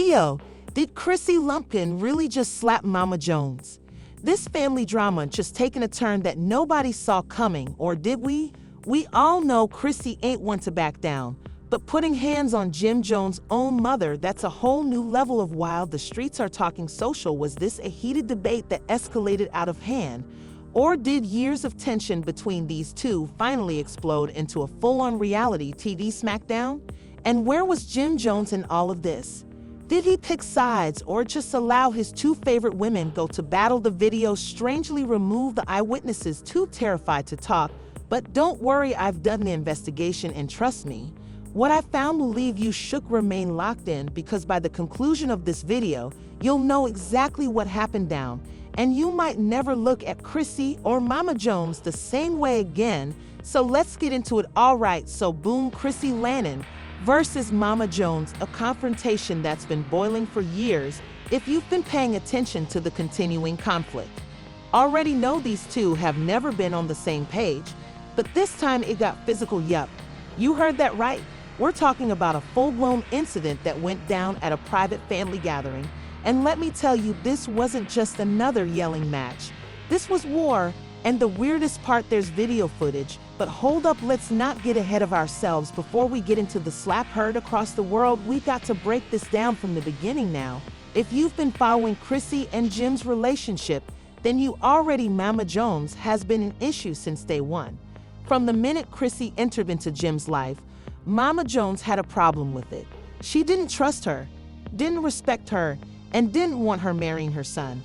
Leo, did Chrissy Lampkin really just slap Mama Jones? This family drama just taken a turn that nobody saw coming, or did we? We all know Chrissy ain't one to back down, but putting hands on Jim Jones' own mother, that's a whole new level of wild. The streets are talking social. Was this a heated debate that escalated out of hand? Or did years of tension between these two finally explode into a full-on reality TV smackdown? And where was Jim Jones in all of this? Did he pick sides or just allow his two favorite women go to battle? The video strangely removed the eyewitnesses, too terrified to talk. But don't worry, I've done the investigation, and trust me, what I found will leave you shook. Remain locked in, because by the conclusion of this video, you'll know exactly what happened down, and you might never look at Chrissy or Mama Jones the same way again. So let's get into it. Alright, so boom, Chrissy Lampkin versus Mama Jones, a confrontation that's been boiling for years if you've been paying attention to the continuing conflict. Already know these two have never been on the same page, but this time it got physical. Yup, you heard that right. We're talking about a full-blown incident that went down at a private family gathering. And let me tell you, this wasn't just another yelling match. This was war, and the weirdest part, there's video footage. But hold up, let's not get ahead of ourselves. Before we get into the slap heard across the world, we got to break this down from the beginning now. If you've been following Chrissy and Jim's relationship, then you already Mama Jones has been an issue since day one. From the minute Chrissy entered into Jim's life, Mama Jones had a problem with it. She didn't trust her, didn't respect her, and didn't want her marrying her son.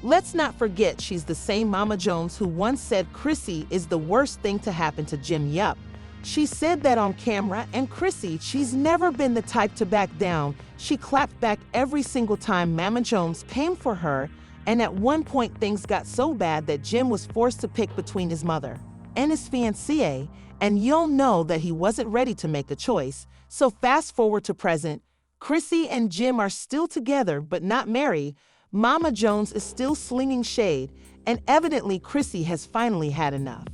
Let's not forget, she's the same Mama Jones who once said Chrissy is the worst thing to happen to Jim. Yup, she said that on camera, and Chrissy, she's never been the type to back down. She clapped back every single time Mama Jones came for her, and at one point things got so bad that Jim was forced to pick between his mother and his fiancée, and you'll know that he wasn't ready to make a choice. So fast forward to present, Chrissy and Jim are still together but not married. Mama Jones is still slinging shade, and evidently Chrissy has finally had enough.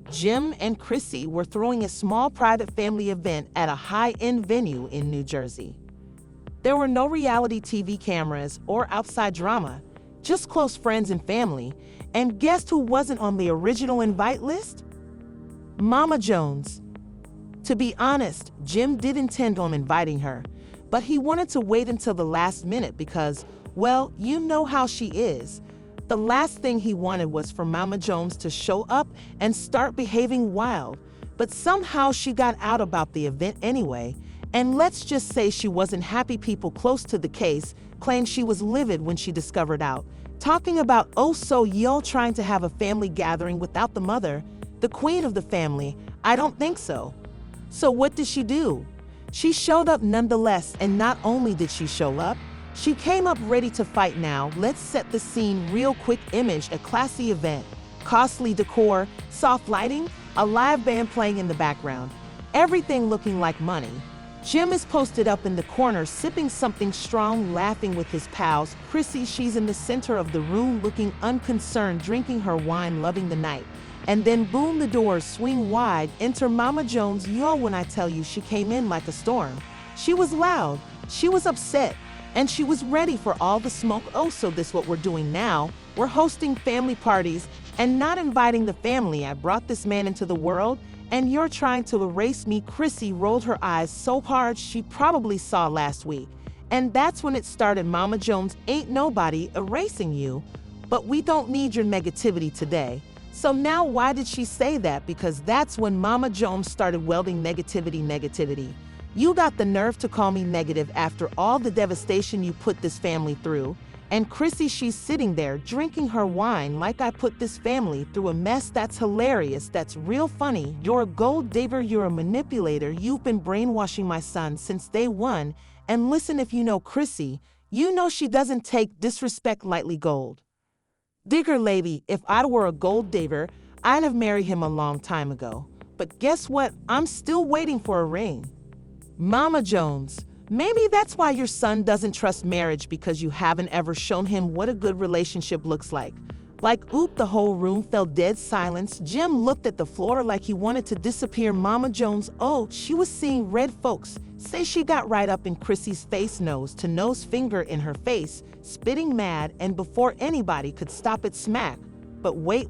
Jim and Chrissy were throwing a small private family event at a high-end venue in New Jersey. There were no reality TV cameras or outside drama, just close friends and family. And guess who wasn't on the original invite list? Mama Jones. To be honest, Jim did intend on inviting her, but he wanted to wait until the last minute because, well, you know how she is. The last thing he wanted was for Mama Jones to show up and start behaving wild, but somehow she got out about the event anyway, and let's just say she wasn't happy. People close to the case claimed she was livid when she discovered out, talking about, oh, so y'all trying to have a family gathering without the mother, the queen of the family? I don't think so. So what did she do? She showed up nonetheless, and not only did she show up, she came up ready to fight. Now, let's set the scene real quick. Image: a classy event, costly decor, soft lighting, a live band playing in the background, everything looking like money. Jim is posted up in the corner sipping something strong, laughing with his pals. Chrissy, she's in the center of the room looking unconcerned, drinking her wine, loving the night. And then boom, the doors swing wide. Enter Mama Jones. Y'all, when I tell you, she came in like a storm. She was loud, she was upset, and she was ready for all the smoke. Oh, so this what we're doing now? We're hosting family parties and not inviting the family. I brought this man into the world, and you're trying to erase me. Chrissy rolled her eyes so hard she probably saw last week. And that's when it started. Mama Jones, ain't nobody erasing you, but we don't need your negativity today. So now why did she say that? Because that's when Mama Jones started welding negativity. You got the nerve to call me negative after all the devastation you put this family through. And Chrissy, she's sitting there drinking her wine like I put this family through a mess. That's hilarious. That's real funny. You're a gold digger. You're a manipulator. You've been brainwashing my son since day one. And listen, if you know Chrissy, you know she doesn't take disrespect lightly. Gold digger lady, if I were a gold digger, I'd have married him a long time ago. But guess what? I'm still waiting for a ring. Mama Jones, maybe that's why your son doesn't trust marriage, because you haven't ever shown him what a good relationship looks like. Like oop, the whole room fell dead silence. Jim looked at the floor like he wanted to disappear. Mama Jones, oh, she was seeing red. Folks say she got right up in Chrissy's face, nose to nose, finger in her face, spitting mad, and before anybody could stop it, smack. But wait.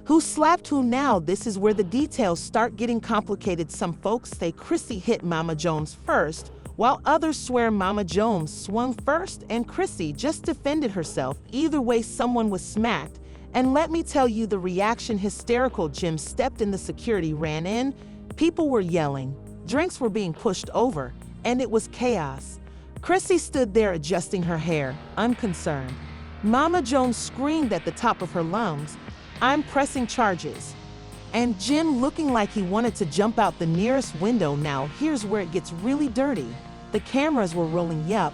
Who slapped who now? This is where the details start getting complicated. Some folks say Chrissy hit Mama Jones first, while others swear Mama Jones swung first and Chrissy just defended herself. Either way, someone was smacked. And let me tell you, the reaction hysterical. Jim stepped in, the security ran in, people were yelling, drinks were being pushed over, and it was chaos. Chrissy stood there adjusting her hair, unconcerned. Mama Jones screamed at the top of her lungs, "I'm pressing charges." And Jim looking like he wanted to jump out the nearest window. Now here's where it gets really dirty. The cameras were rolling. Yup,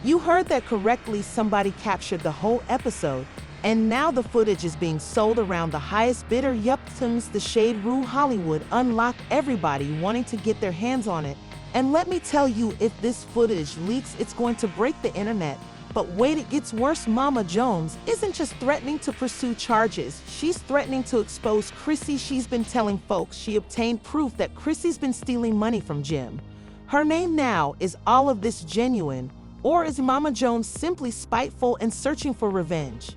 you heard that correctly. Somebody captured the whole episode, and now the footage is being sold around. The highest bidder, yup, the shade rule. Hollywood unlocked, everybody wanting to get their hands on it. And let me tell you, if this footage leaks, it's going to break the internet. But wait, it gets worse. Mama Jones isn't just threatening to pursue charges, she's threatening to expose Chrissy. She's been telling folks she obtained proof that Chrissy's been stealing money from Jim. Her name now, is all of this genuine, or is Mama Jones simply spiteful and searching for revenge?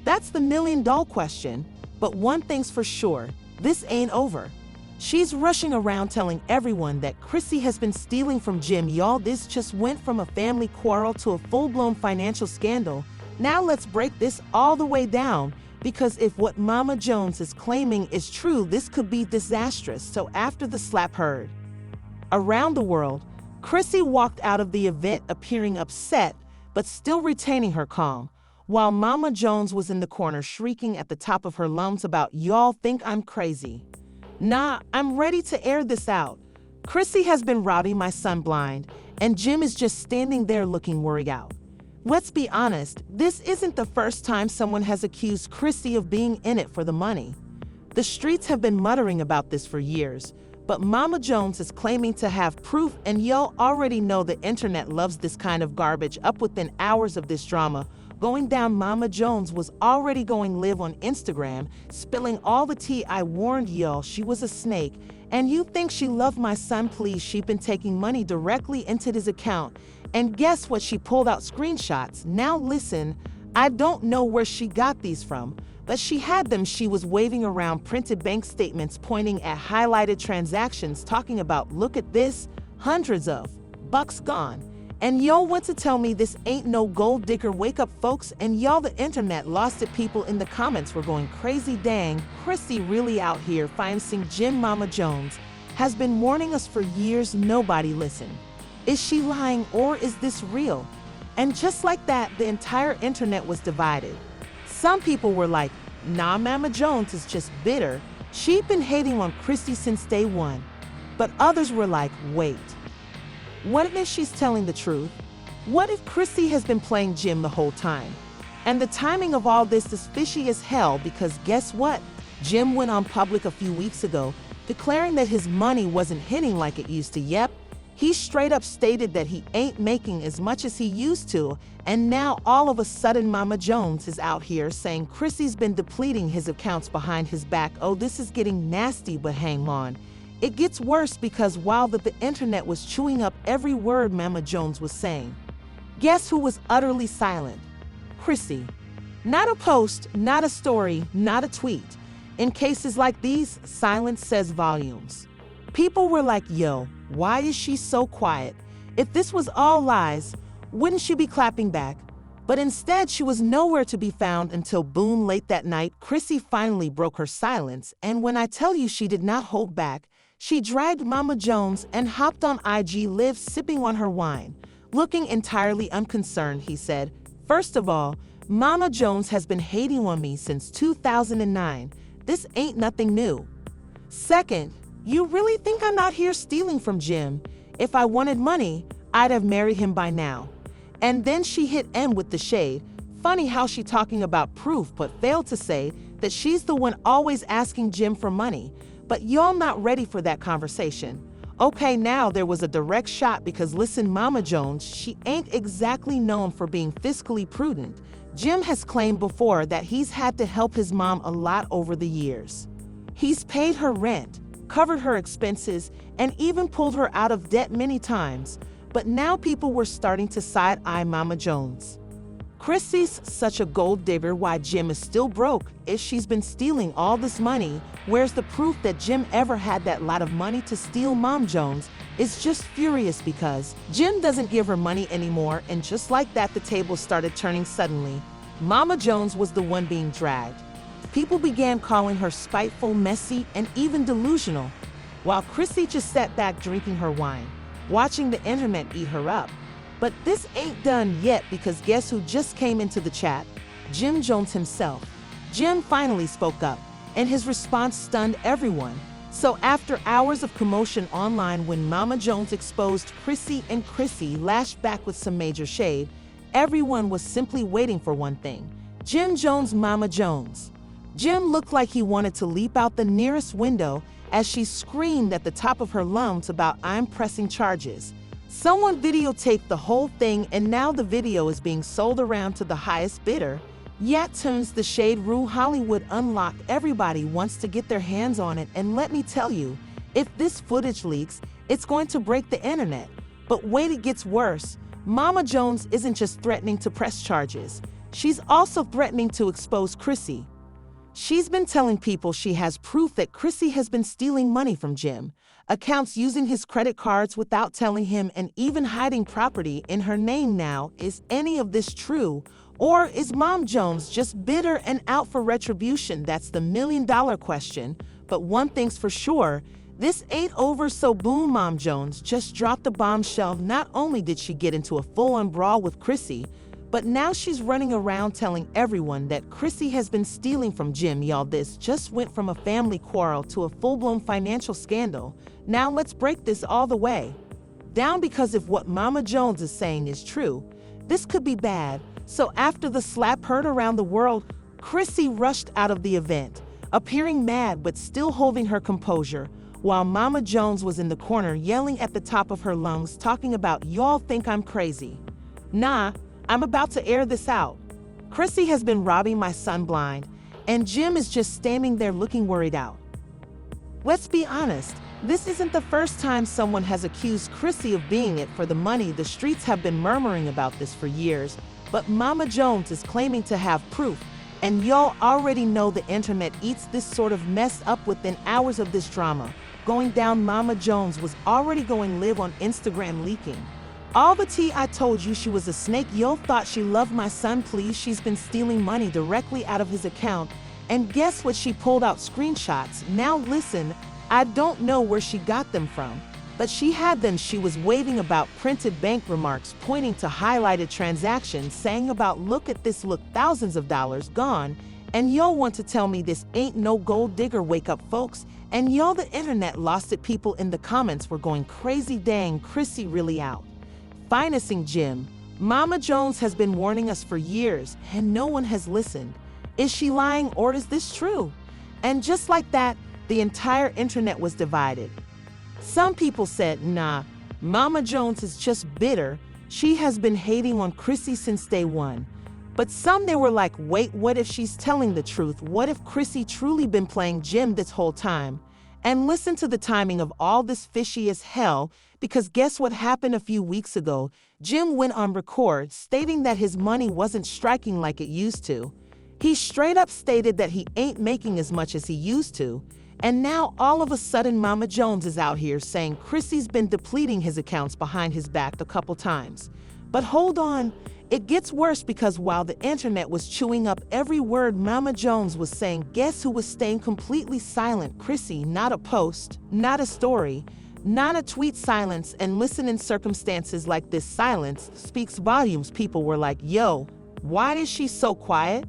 That's the million-dollar question. But one thing's for sure, this ain't over. She's rushing around telling everyone that Chrissy has been stealing from Jim. Y'all, this just went from a family quarrel to a full-blown financial scandal. Now let's break this all the way down, because if what Mama Jones is claiming is true, this could be disastrous. So after the slap heard around the world, Chrissy walked out of the event appearing upset, but still retaining her calm, while Mama Jones was in the corner shrieking at the top of her lungs about, "Y'all think I'm crazy? Nah, I'm ready to air this out. Chrissy has been rowdy, my son blind, and Jim is just standing there looking worried out." Let's be honest, this isn't the first time someone has accused Chrissy of being in it for the money. The streets have been muttering about this for years, but Mama Jones is claiming to have proof, and y'all already know the internet loves this kind of garbage. Up within hours of this drama going down, Mama Jones was already going live on Instagram, spilling all the tea. "I warned y'all, she was a snake, and you think she loved my son? Please, she been taking money directly into his account." And guess what? She pulled out screenshots. Now listen, I don't know where she got these from, but she had them. She was waving around printed bank statements pointing at highlighted transactions, talking about, "Look at this, hundreds of bucks gone." And y'all want to tell me this ain't no gold digger? Wake up, folks. And y'all, the internet lost it. People in the comments were going crazy. Dang, Chrissy really out here financing Jim. Mama Jones has been warning us for years. Nobody listened. Is she lying, or is this real? And just like that, the entire internet was divided. Some people were like, nah, Mama Jones is just bitter. She'd been hating on Chrissy since day one. But others were like, wait, what if she's telling the truth? What if Chrissy has been playing Jim the whole time? And the timing of all this is fishy as hell, because guess what? Jim went on public a few weeks ago, declaring that his money wasn't hitting like it used to. Yep, he straight up stated that he ain't making as much as he used to, and now all of a sudden Mama Jones is out here saying Chrissy's been depleting his accounts behind his back. Oh, this is getting nasty, but hang on. It gets worse, because while the internet was chewing up every word Mama Jones was saying, guess who was utterly silent? Chrissy. Not a post, not a story, not a tweet. In cases like these, silence says volumes. People were like, yo, why is she so quiet? If this was all lies, wouldn't she be clapping back? But instead, she was nowhere to be found until boom, late that night, Chrissy finally broke her silence. And when I tell you she did not hold back, she dragged Mama Jones and hopped on IG Live, sipping on her wine, looking entirely unconcerned. He said, "First of all, Mama Jones has been hating on me since 2009. This ain't nothing new. Second, you really think I'm out here stealing from Jim? If I wanted money, I'd have married him by now." And then she hit M with the shade. Funny how she talking about proof but failed to say that she's the one always asking Jim for money. But y'all not ready for that conversation. Okay, now there was a direct shot, because listen, Mama Jones, she ain't exactly known for being fiscally prudent. Jim has claimed before that he's had to help his mom a lot over the years. He's paid her rent, covered her expenses, and even pulled her out of debt many times, but now people were starting to side-eye Mama Jones. Chrissy's such a gold digger, why Jim is still broke if she's been stealing all this money. Where's the proof that Jim ever had that lot of money to steal? Mom Jones is just furious because Jim doesn't give her money anymore, and just like that the tables started turning suddenly. Mama Jones was the one being dragged. People began calling her spiteful, messy, and even delusional, while Chrissy just sat back drinking her wine, watching the internet eat her up. But this ain't done yet, because guess who just came into the chat? Jim Jones himself. Jim finally spoke up, and his response stunned everyone. So after hours of commotion online when Mama Jones exposed Chrissy and Chrissy lashed back with some major shade, everyone was simply waiting for one thing: Jim Jones' Mama Jones. Jim looked like he wanted to leap out the nearest window as she screamed at the top of her lungs about "I'm pressing charges." Someone videotaped the whole thing, and now the video is being sold around to the highest bidder. Yet turns the shade rule Hollywood unlocked. Everybody wants to get their hands on it, and let me tell you, if this footage leaks, it's going to break the internet. But wait, it gets worse. Mama Jones isn't just threatening to press charges. She's also threatening to expose Chrissy. She's been telling people she has proof that Chrissy has been stealing money from Jim, accounts using his credit cards without telling him, and even hiding property in her name. Now, is any of this true? Or is Mom Jones just bitter and out for retribution? That's the million-dollar question. But one thing's for sure, this ain't over. So boom, Mom Jones just dropped a bombshell. Not only did she get into a full-on brawl with Chrissy, but now she's running around telling everyone that Chrissy has been stealing from Jim. Y'all, this just went from a family quarrel to a full-blown financial scandal. Now let's break this all the way down, because if what Mama Jones is saying is true, this could be bad. So after the slap heard around the world, Chrissy rushed out of the event, appearing mad but still holding her composure, while Mama Jones was in the corner yelling at the top of her lungs, talking about "Y'all think I'm crazy? Nah, I'm about to air this out. Chrissy has been robbing my son blind, and Jim is just standing there looking worried out." Let's be honest, this isn't the first time someone has accused Chrissy of being it for the money. The streets have been murmuring about this for years, but Mama Jones is claiming to have proof, and y'all already know the internet eats this sort of mess up. Within hours of this drama going down, Mama Jones was already going live on Instagram, leaking all the tea. "I told you she was a snake. Yo thought she loved my son. Please, she's been stealing money directly out of his account." And guess what? She pulled out screenshots. Now listen, I don't know where she got them from, but she had them. She was waving about printed bank remarks, pointing to highlighted transactions, saying about "Look at this, look, thousands of dollars gone." And y'all want to tell me this ain't no gold digger? Wake up, folks. And y'all, the internet lost it. People in the comments were going crazy. Dang, Chrissy really out finessing Jim. Mama Jones has been warning us for years, and no one has listened. Is she lying, or is this true? And just like that, the entire internet was divided. Some people said, nah, Mama Jones is just bitter. She has been hating on Chrissy since day one. But some, they were like, wait, what if she's telling the truth? What if Chrissy truly been playing Jim this whole time? And listen to the timing of all this, fishy as hell, because guess what happened a few weeks ago? Jim went on record stating that his money wasn't striking like it used to. He straight up stated that he ain't making as much as he used to. And now all of a sudden Mama Jones is out here saying Chrissy's been depleting his accounts behind his back a couple times. But hold on, it gets worse, because while the internet was chewing up every word Mama Jones was saying, guess who was staying completely silent? Chrissy. Not a post, not a story, not a tweet. Silence. And listen, in circumstances like this, silence speaks volumes. People were like, yo, why is she so quiet?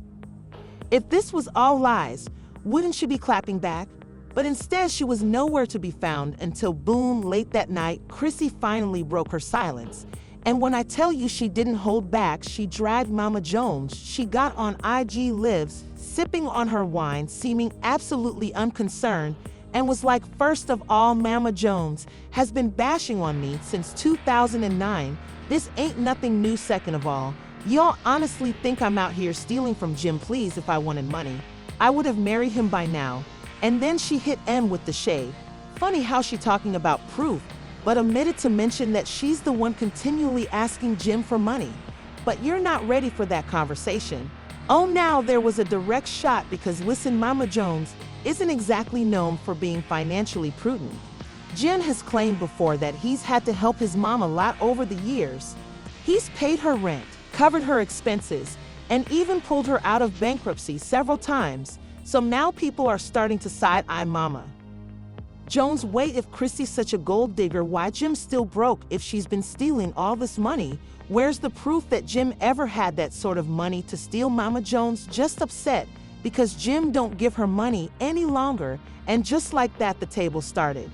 If this was all lies, wouldn't she be clapping back? But instead, she was nowhere to be found until boom, late that night, Chrissy finally broke her silence. And when I tell you she didn't hold back, she dragged Mama Jones. She got on IG Lives, sipping on her wine, seeming absolutely unconcerned, and was like, first of all, Mama Jones has been bashing on me since 2009. This ain't nothing new. Second of all, Y'all honestly think I'm out here stealing from Jim? Please, if I wanted money, I would have married him by now. And then she hit M with the shade. Funny how she talking about proof, but omitted to mention that she's the one continually asking Jim for money. But you're not ready for that conversation. Oh, now there was a direct shot because listen, Mama Jones isn't exactly known for being financially prudent. Jim has claimed before that he's had to help his mom a lot over the years. He's paid her rent, covered her expenses, and even pulled her out of bankruptcy several times. So now people are starting to side-eye Mama Jones. Wait, if Chrissy's such a gold digger, why Jim's still broke if she's been stealing all this money? Where's the proof that Jim ever had that sort of money to steal? Mama Jones just upset because Jim don't give her money any longer, and just like that the table started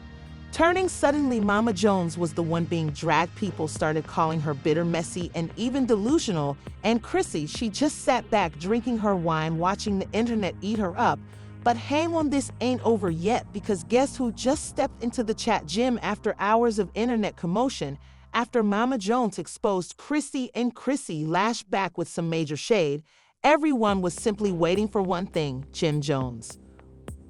turning. Suddenly Mama Jones was the one being dragged. People started calling her bitter, messy, and even delusional, and Chrissy, she just sat back drinking her wine, watching the internet eat her up. But hang on, this ain't over yet, because guess who just stepped into the chat? Jim. After hours of internet commotion, after Mama Jones exposed Chrissy and Chrissy lashed back with some major shade, everyone was simply waiting for one thing: Jim Jones.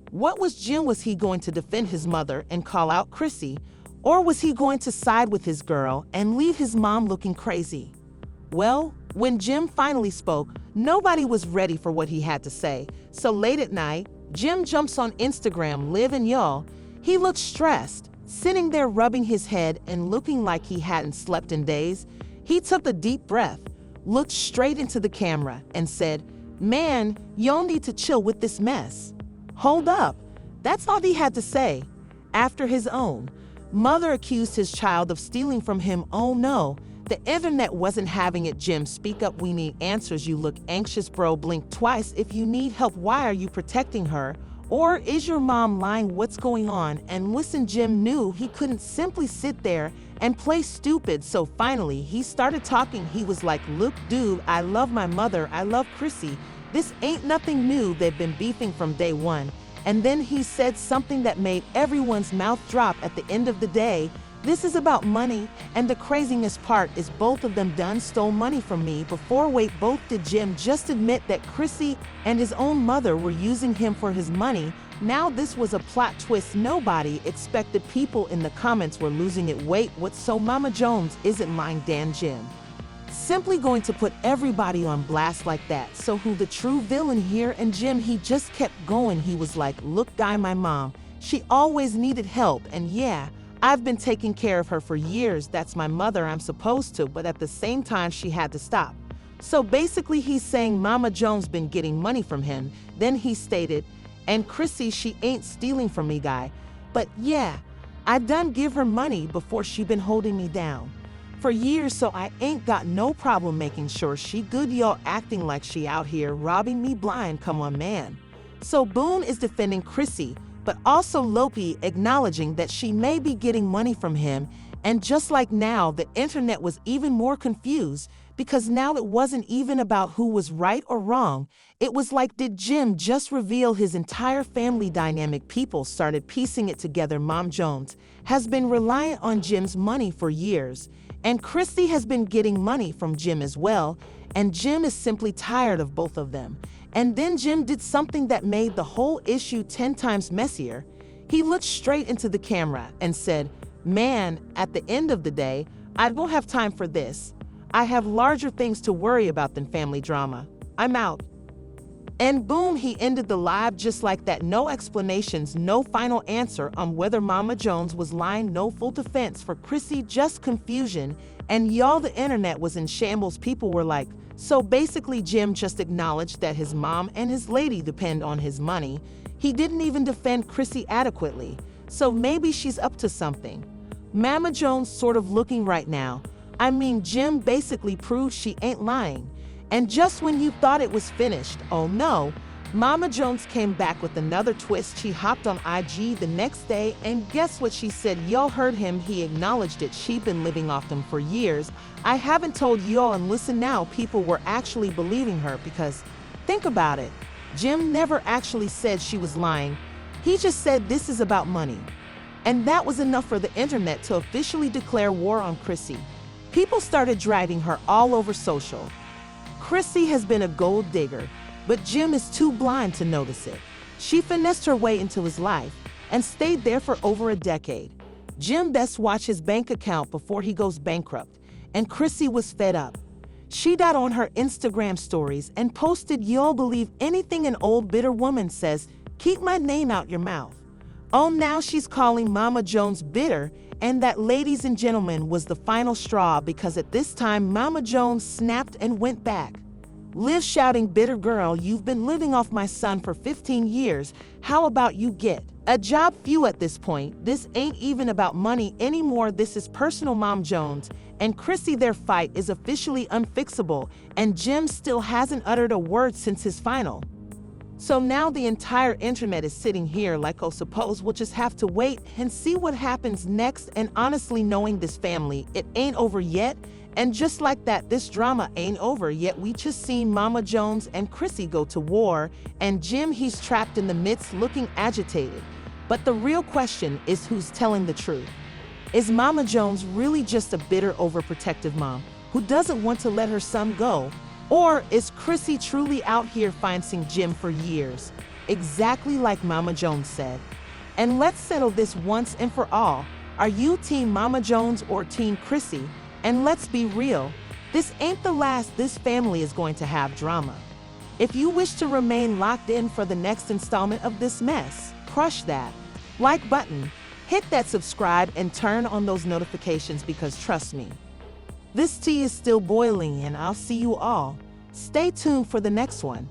What was Jim? Was he going to defend his mother and call out Chrissy? Or was he going to side with his girl and leave his mom looking crazy? Well, when Jim finally spoke, nobody was ready for what he had to say. So late at night, Jim jumps on Instagram Live, and y'all, he looked stressed, sitting there rubbing his head and looking like he hadn't slept in days. He took a deep breath, looked straight into the camera, and said, "Man, y'all need to chill with this mess." Hold up. That's all he had to say. After his own mother accused his child of stealing from him, oh no, the internet wasn't having it. Jim, speak up. We need answers. You look anxious, bro. Blink twice if you need help. Why are you protecting her? Or is your mom lying? What's going on? And listen, Jim knew he couldn't simply sit there and play stupid. So finally, he started talking. He was like, "Look, dude, I love my mother. I love Chrissy. This ain't nothing new. They've been beefing from day one." And then he said something that made everyone's mouth drop. At the end of the day, this is about money, and the craziest part is both of them done stole money from me before. Wait, both did? Jim just admit that Chrissy and his own mother were using him for his money. Now this was a plot twist nobody expected. People in the comments were losing it. Wait, what? So Mama Jones isn't lying? Dan, Jim simply going to put everybody on blast like that? So who the true villain here? And Jim, he just kept going. He was like, "Look, guy, my mom, she always needed help, and yeah, I've been taking care of her for years. That's my mother. I'm supposed to, but at the same time, she had to stop." So basically he's saying Mama Jones been getting money from him. Then he stated, "And Chrissy, she ain't stealing from me, guy. But yeah, I done give her money before. She been holding me down for years, so I ain't got no problem making sure she good. Y'all acting like she out here robbing me blind. Come on, man." So Boone is defending Chrissy, but also Lopi acknowledging that she may be getting money from him. And just like now, the internet was even more confused, because now it wasn't even about who was right or wrong. It was like, did Jim just reveal his entire family dynamic? People started piecing it together. Mom Jones has been reliant on Jim's money for years, and Chrissy has been getting money from Jim as well, and Jim is simply tired of both of them. And then Jim did something that made the whole issue 10 times messier. He looked straight into the camera and said, "Man, at the end of the day, I don't have time for this. I have larger things to worry about than family drama. I'm out." And boom, he ended the live just like that. No explanations, no final answer on whether Mama Jones was lying, no full defense for Chrissy, just confusion. And y'all, the internet was in shambles. People were like, so basically Jim just acknowledged that his mom and his lady depend on his money. He didn't even defend Chrissy adequately. So maybe she's up to something. Mama Jones sort of looking right now. I mean, Jim basically proved she ain't lying. And just when you thought it was finished, oh no, Mama Jones came back with another twist. She hopped on IG the next day, and guess what she said? Y'all heard him, he acknowledged it. She'd been living off them for years. I haven't told y'all, and listen now, people were actually believing her, because think about it. Jim never actually said she was lying. He just said this is about money. And that was enough for the internet to officially declare war on Chrissy. People started dragging her all over social. Chrissy has been a gold digger, but Jim is too blind to notice it. She finessed her way into his life and stayed there for over a decade. Jim best watch his bank account before he goes bankrupt, and Chrissy was fed up. She got on her Instagram stories and posted, "You'll believe anything an old bitter woman says, keep my name out your mouth." Oh, now she's calling Mama Jones bitter, and that, ladies and gentlemen, was the final straw, because at this time Mama Jones snapped and went back. Live shouting, "Bitter girl, you've been living off my son for 15 years. How about you get a job?" Few at this point. This ain't even about money anymore. This is personal. Mom Jones and Chrissy, their fight is officially unfixable, and Jim still hasn't uttered a word since his final. So now the entire internet is sitting here like, oh, suppose we'll just have to wait and see what happens next. And honestly, knowing this family, it ain't over yet. And just like that, this drama ain't over yet. We just seen Mama Jones and Chrissy go to war, and Jim, he's trapped in the midst looking agitated. But the real question is, who's telling the truth? Is Mama Jones really just a bitter, overprotective mom who doesn't want to let her son go? Or is Chrissy truly out here financing Jim for years, exactly like Mama Jones said? And let's settle this once and for all. Are you Team Mama Jones or Team Chrissy? And let's be real, this ain't the last this family is going to have drama. If you wish to remain locked in for the next installment of this mess, crush that like button, hit that subscribe, and turn on those notifications, because trust me, this tea is still boiling, and I'll see you all. Stay tuned for the next one.